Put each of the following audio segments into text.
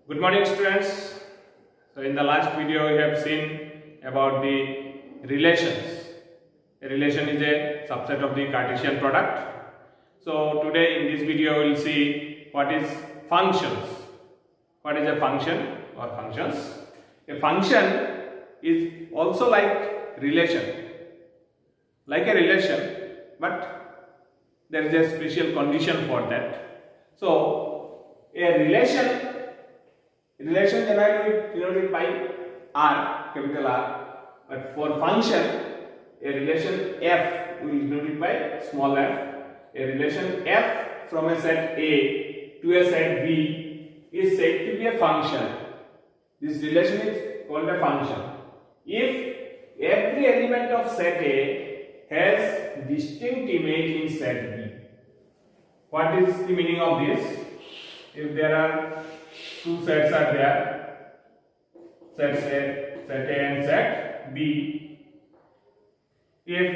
Good morning, students. So in the last video we have seen about the relations. A relation is a subset of the Cartesian product. So today in this video we will see what is functions. What is a function or functions? A function is also like relation. Like a relation, but there is a special condition for that. So a relation generally denoted by R, capital R, but for function, a relation f will be denoted by small f. A relation f from a set A to a set B is said to be a function. This relation is called a function. If every element of set A has distinct image in set B. What is the meaning of this? If there are two sets are there, set A and set B. If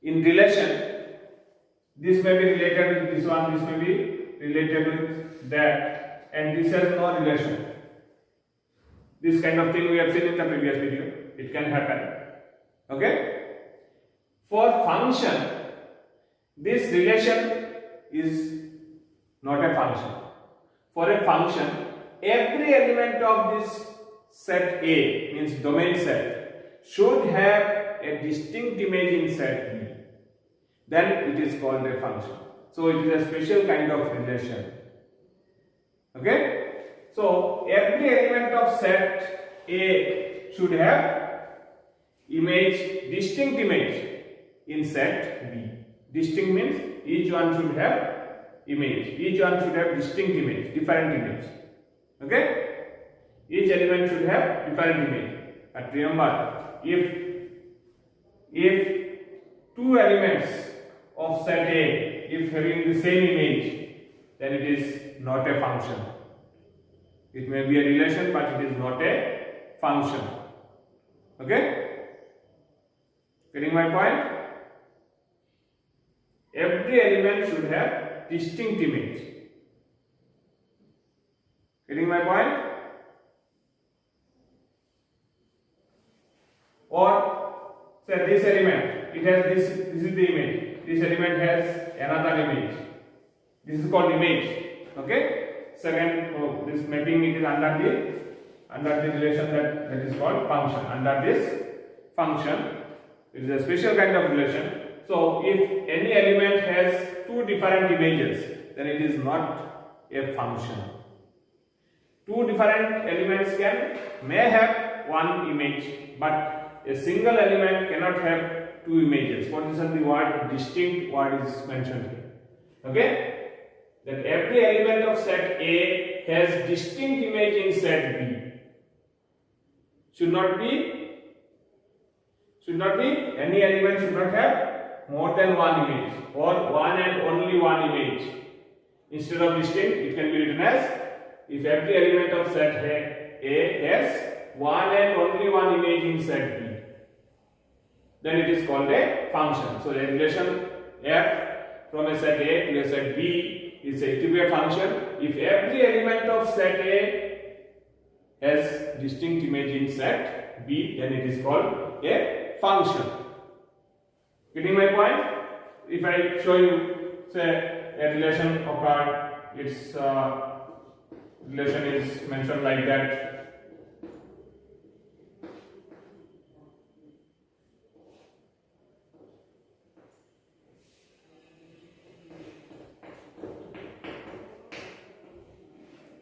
in relation this may be related with this one, this may be related with that, and this has no relation. This kind of thing we have seen in the previous video. It can happen. Okay? For function, this relation is not a function. For a function, every element of this set A, means domain set, should have a distinct image in set B. Then it is called a function. So it is a special kind of relation. Okay? So every element of set A should have distinct image in set B. Distinct means each one should have image. Each one should have distinct image, different image. Okay? Each element should have different image. But remember, if two elements of set A, if having the same image, then it is not a function. It may be a relation, but it is not a function. Okay? Getting my point? Every element should have distinct image. Getting my point? Or say this element, it has this is the image. This element has another image. This is called image. Okay? Second, this mapping it is under the relation that is called function. Under this function, it is a special kind of relation. So if any element has two different images, then it is not a function. Two different elements may have one image, but a single element cannot have two images. For instance, the word distinct word is mentioned here. Okay? That every element of set A has distinct image in set B. Should not be any element should not have more than one image or one and only one image. Instead of distinct, it can be written as if every element of set A has one and only one image in set B, then it is called a function. So a relation f from a set A to a set B is said to be a function if every element of set A has distinct image in set B, then it is called a function. Getting my point? If I show you, say, a relation occurred, its relation is mentioned like that.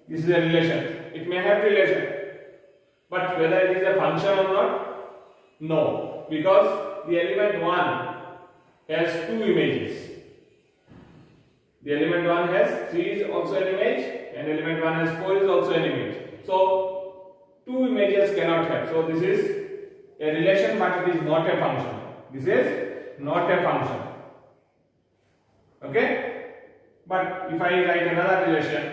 This is a relation. It may have relation, but whether it is a function or not, no, because the element 1 has two images. The element 1 has 3 is also an image, and element 1 has 4 is also an image. So two images cannot have. So this is a relation, but it is not a function. This is not a function. Okay? But if I write another relation,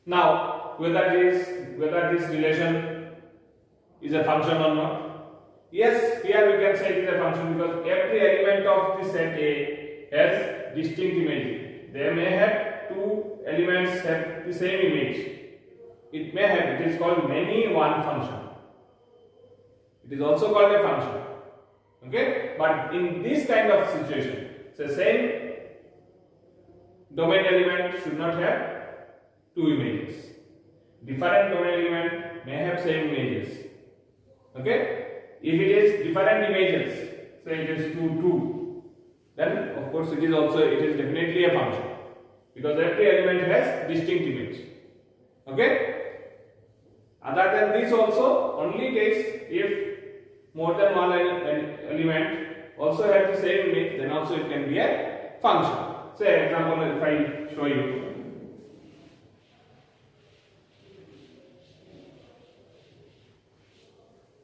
Now, whether this relation is a function or not. Yes, here we can say it is a function because every element of the set A has distinct image. They may have two elements have the same image. It may have, it is called many one function. It is also called a function. Okay? But in this kind of situation, the same domain element should not have two images. Different domain element may have same images. Okay? If it is different images, say it is 2, then of course it is definitely a function because every element has distinct image. Okay? Other than this also, only case if more than one element also have the same image, then also it can be a function. Say example, if I show you.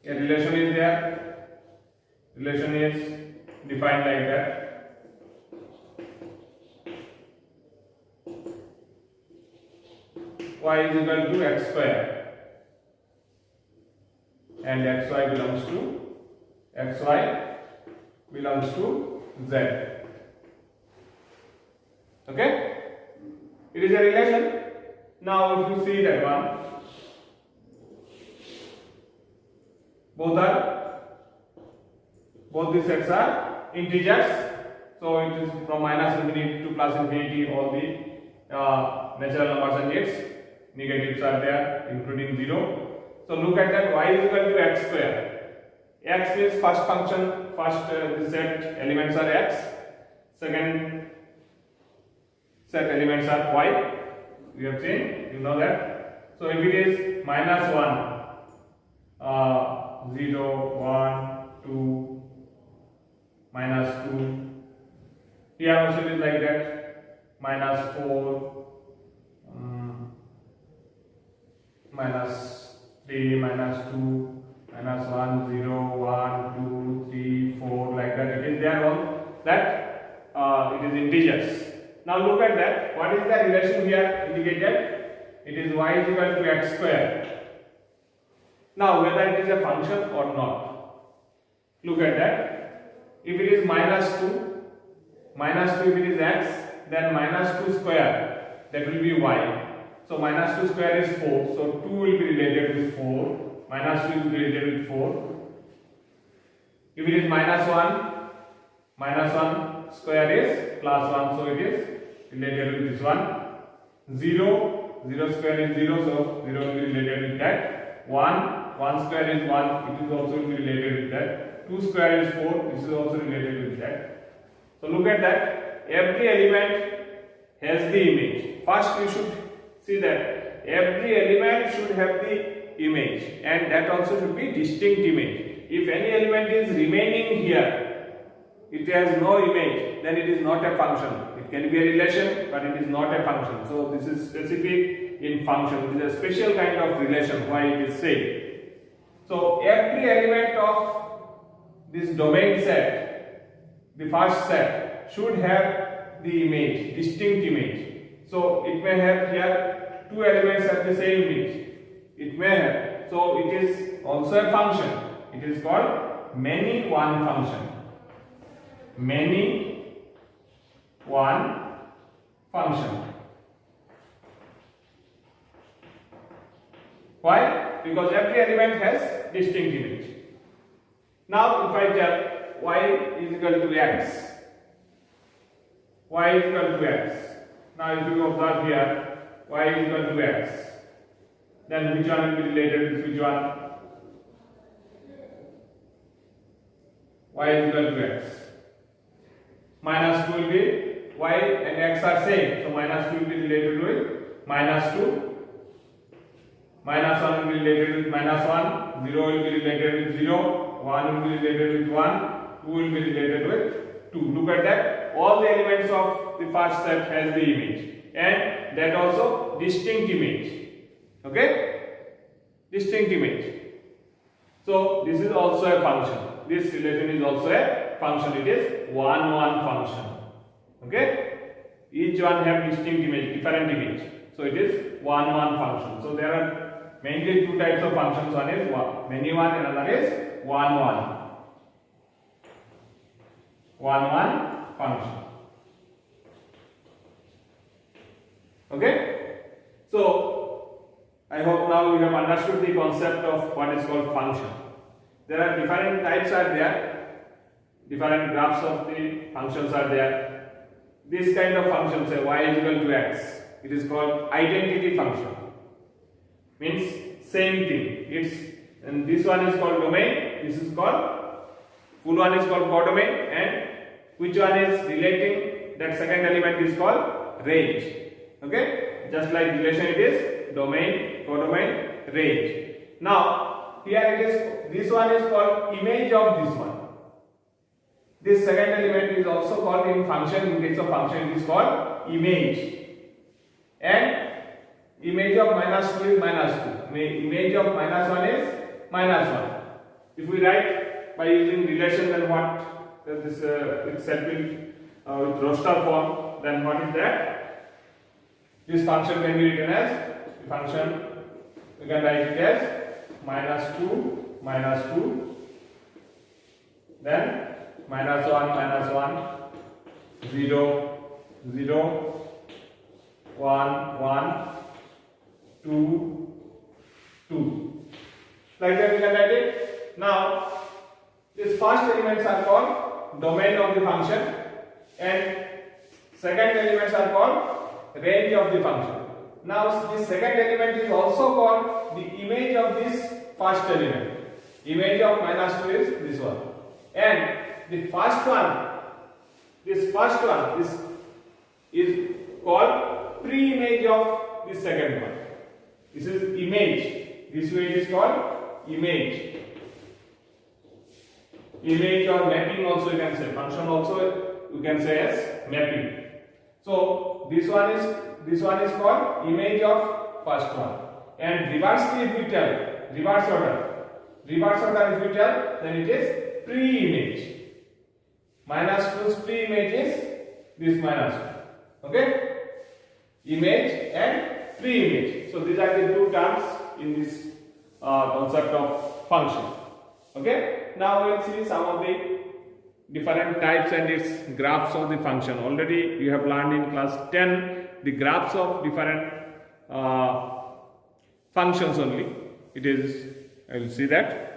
A relation is there. Relation is defined like that. Y is equal to x square. And xy belongs to z. Okay? It is a relation. Now if you see that one, both these sets are integers. So it is from minus infinity to plus infinity, all the natural numbers and its negatives are there, including 0. So look at that, y is equal to x square. X is first function, the set elements are x. Second set elements are y. We have seen, you know that. So if it is minus 1, 0, 1, 2, minus 2. Here also it is like that. Minus 4, minus 3, minus 2, minus 1, 0, 1, 2, 3, 4, like that. It is there all that it is integers. Now look at that. What is the relation here indicated? It is y is equal to x square. Now whether it is a function or not. Look at that. If it is minus 2 if it is x, then minus 2 square, that will be y. So minus 2 square is 4. So 2 will be related with 4. Minus 2 is related with 4. If it is minus 1 square is plus 1. So it is related with this one. 0 square is 0. So 0 will be related with that. 1 square is 1. It is also will be related with that. 2 square is 4. This is also related with that. So look at that. Every element has the image. First we should see that every element should have the image, and that also should be distinct image. If any element is remaining here, it has no image, then it is not a function. It can be a relation, but it is not a function. So this is specific in function. It is a special kind of relation, why it is said. So every element of this domain set, the first set, should have the image, distinct image. So it may have here two elements have the same image. It may have. So it is also a function. It is called many one function. Many one function. Why? Because every element has distinct image. Now if I tell y is equal to x. Y is equal to x. Now if you observe here, y is equal to x. Then which one will be related with which one? Y is equal to x. Minus 2 will be, y and x are same. So minus 2 will be related with minus 2. Minus 1 will be related with minus 1. 0 will be related with 0. 1 will be related with 1. 2 will be related with 2. Look at that. All the elements of the first set has the image, and that also distinct image. Okay? Distinct image. So this is also a function. This relation is also a function. It is one function. Okay? Each one have distinct image, different image. So it is 1 1 function. So there are mainly two types of functions. One is many one, and another is 1 1. 1 1 function. Okay? So I hope now you have understood the concept of what is called function. There are different types are there. Different graphs of the functions are there. This kind of function, say y is equal to x, it is called identity function. Means same thing. And this one is called domain. This is called full one is called codomain, and which one is relating that second element is called range. Okay, just like relation it is domain, codomain, range. Now here it is, this one is called image of this one. This second element is also called in function, in case of function it is called image. And image of -2 is -2. Image of -1 is -1. If we write by using relation, then what this itself will with roster form, then what is that? This function can be written as function, we can write it as -2, then -1, 0, 0, 1, 1, 2, 2. Like that we can write it. Now, these first elements are called domain of the function, and second elements are called range of the function. Now, this second element is also called the image of this first element. Image of -2 is this one, and the first one, this is called pre-image of the second one. This is image. This way it is called image. Image or mapping also you can say. Function also you can say as mapping. So this one is called image of first one. And reversely if we tell, reverse order if we tell, then it is pre-image. -2's pre-image is this -2. Okay? Image and pre-image. So these are the two terms in this concept of function. Okay? Now we will see some of the different types and its graphs of the function. Already you have learned in class 10 the graphs of different functions only. I will see that.